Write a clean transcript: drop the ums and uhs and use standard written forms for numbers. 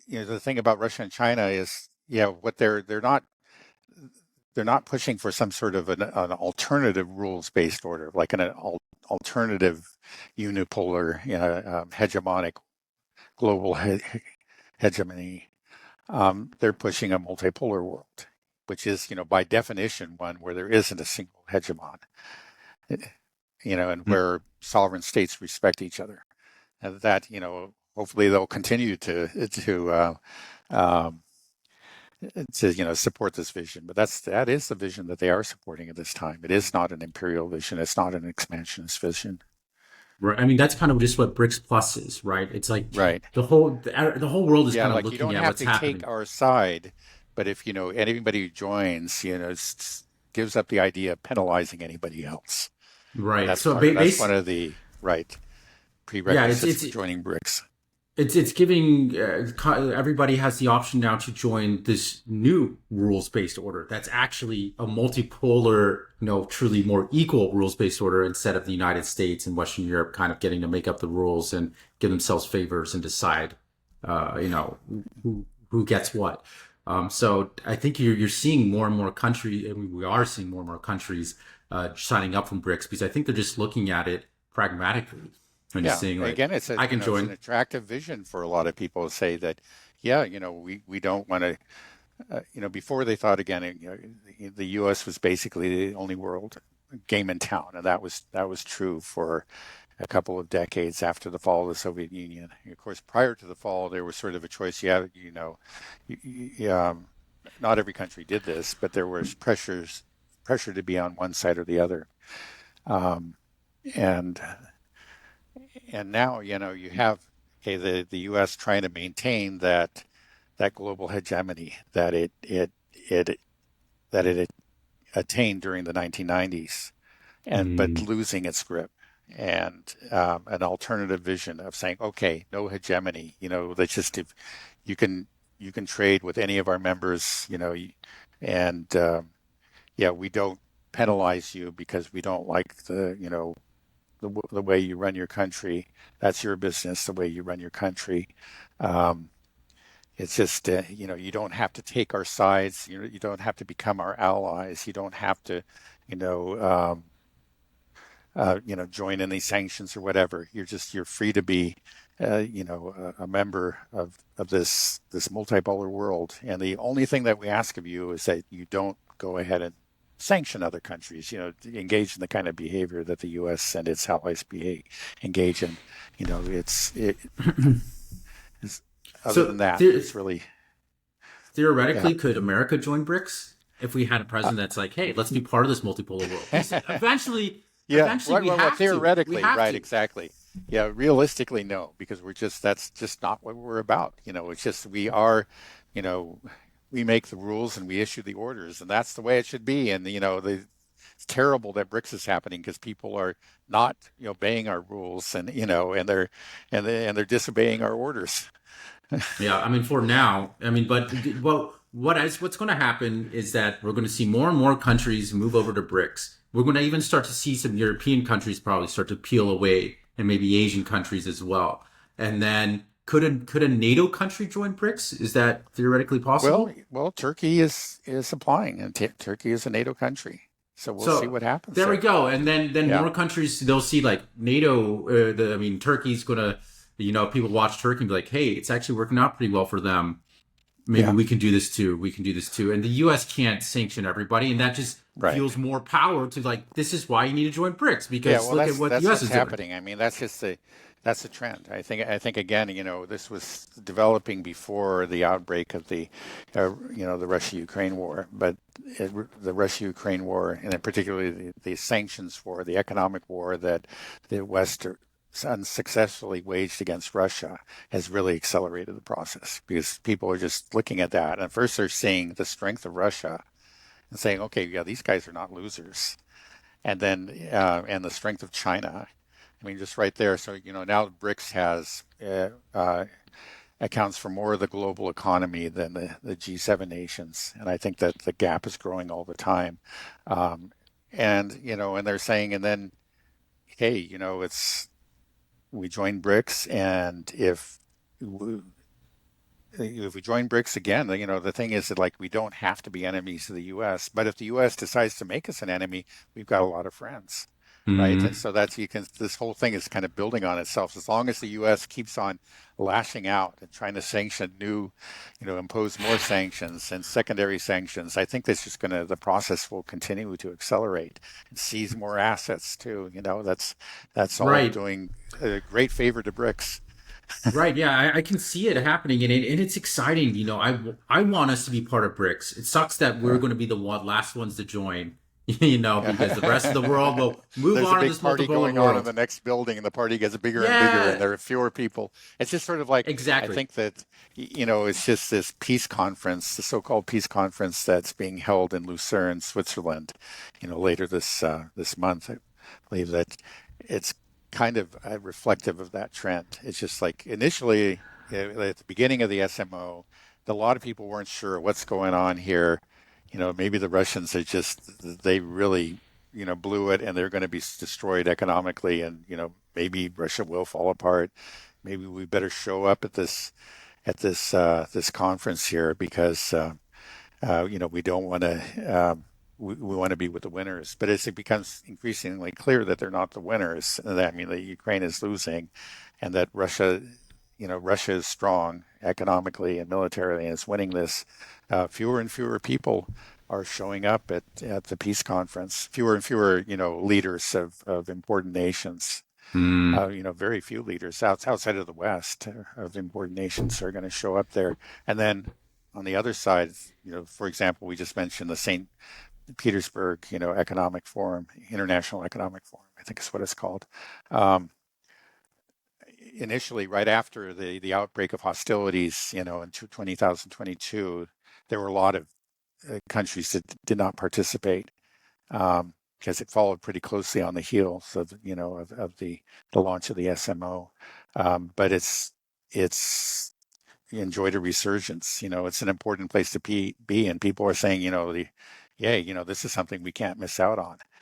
the thing about Russia and China is, what they're not pushing for some sort of an alternative rules-based order, like an alternative unipolar, hegemonic global hegemony. They're pushing a multipolar world, which is, by definition, one where there isn't a single hegemon, and where sovereign states respect each other. And that, hopefully they'll continue um, support this vision. But that is the vision that they are supporting at this time. It is not an imperial vision. It's not an expansionist vision. Right. I mean, that's kind of just what BRICS Plus is, right? It's like Right. the whole world is Yeah, kind of like you looking don't at have what's to take happening. our side, but if anybody who joins, gives up the idea of penalizing anybody else. Right. That's So part of that's one base, of the right yeah, prerequisites for joining BRICS. it's giving everybody has the option now to join this new rules based order. That's actually a multipolar, truly more equal rules based order instead of the United States and Western Europe kind of getting to make up the rules and give themselves favors and decide, who gets what. So I think you're seeing more and more countries. I mean, we are seeing more and more countries signing up from BRICS because I think they're just looking at it pragmatically and just Yeah, saying like, again, I can it's an join. attractive vision for a lot of people to say that, yeah, we don't want to, before they thought again, the U.S. was basically the only world game in town, and that was true for a couple of decades after the fall of the Soviet Union. And of course, prior to the fall, there was sort of a choice. Yeah, not every country did this, but there was pressure to be on one side or the other. Um, and and now, you have, okay, the U.S. trying to maintain that global hegemony it that it attained during the 1990s, and but Mm, losing its grip, and an alternative vision of saying, okay, no hegemony. Let's just, if you can you can trade with any of our members, and yeah, we don't penalize you because we don't like the way you run your country. That's your business, the way you run your country. Um, it's just, you don't have to take our sides. You don't have to become our allies. You don't have to, you know, um, join in these sanctions or whatever. You're free to be, a member of this multipolar world. And the only thing that we ask of you is that you don't go ahead and sanction other countries. Engage in the kind of behavior that the U.S. and its allies engage in. It's other So than that, it's really, yeah. theoretically, could America join BRICS if we had a Uh, president that's like, "Hey, let's be part of this multipolar world"? Because Yeah, eventually, right. we Well, have to. We theoretically, have right, to. exactly. Yeah, realistically, no, because that's just not what we're about. It's just you know, we make the rules and we issue the orders, and that's the way it should be. And it's terrible that BRICS is happening because people are not, obeying our rules, and they're disobeying our orders. Yeah, I mean, for now, I mean, but what's going to happen is that we're going to see more and more countries move over to BRICS. We're going to even start to see some European countries probably start to peel away, and maybe Asian countries as well. And then could a NATO country join BRICS? Is that theoretically Well, possible? Turkey is applying, and Turkey is a NATO country, so we'll see So what happens there we there. go. And then Yeah, more countries they'll see like NATO. I mean, Turkey's gonna, people watch Turkey and be like, hey, it's actually working out pretty well for them. Maybe yeah, we can do this too. We can do this too. And the U.S. can't sanction everybody, and that just right. fuels more power to like this is why you need to join BRICS Yeah, because well, look at that's what the that's U.S. what's is doing. happening. I mean, that's the trend. I think again, this was developing before the outbreak of the Russia-Ukraine war, but the Russia-Ukraine war, and then particularly the sanctions war, the economic war that the West unsuccessfully waged against Russia, has really accelerated the process because people are just looking at that. And first, they're seeing the strength of Russia and saying, okay, yeah, these guys are not losers, and then and the strength of China. I mean, just right there. So now BRICS has accounts for more of the global economy than the G7 nations, and I think that the gap is growing all the time. And they're saying, and then hey, it's we join BRICS, and if if we join BRICS again, the thing is that like we don't have to be enemies of the U.S. But if the U.S. decides to make us an enemy, we've got a lot of friends, right? And Mm, so that's you can. This whole thing is kind of building on itself. As long as the U.S. keeps on lashing out and trying to sanction new, impose more sanctions and secondary sanctions, I think that's just going to the process will continue to accelerate and seize more assets too. That's all right. doing a great favor to BRICS. Right, yeah, I can see it happening, and it's exciting. I want us to be part of BRICS. It sucks that we're Yeah. going to be the last ones to join, because the rest of the Yeah. world will move There's a on in big this party multipolar going on in world. the next building, and the party gets bigger and bigger, and Yeah, there are fewer people. It's just sort of like I exactly. think that it's just this peace conference, the so-called peace conference that's being held in Lucerne, Switzerland, later this month. I believe that it's kind of reflective of that trend. It's just like initially at the beginning of the SMO, a lot of people weren't sure what's going on here. Maybe the Russians are just they really blew it and they're going to be destroyed economically, and maybe Russia will fall apart. Maybe we better show up at this conference here because we don't want to we want to be with the winners. But as it becomes increasingly clear that they're not the winners, that I mean that Ukraine is losing, and that Russia is strong economically and militarily and is winning this, fewer and fewer people are showing up at the peace conference. Fewer and fewer, leaders of important nations. Mm, Very few leaders outside of the West of important nations are going to show up there. And then on the other side, for example, we just mentioned the St. Petersburg, Economic Forum, International Economic Forum, I think is what it's called. Um, Initially, right after the outbreak of hostilities, in 2022, there were a lot of countries that did not participate because it followed pretty closely on the heels of the launch of the SMO. But it's enjoyed a resurgence. It's an important place to be, and people are saying, yay, this is something we can't miss out on.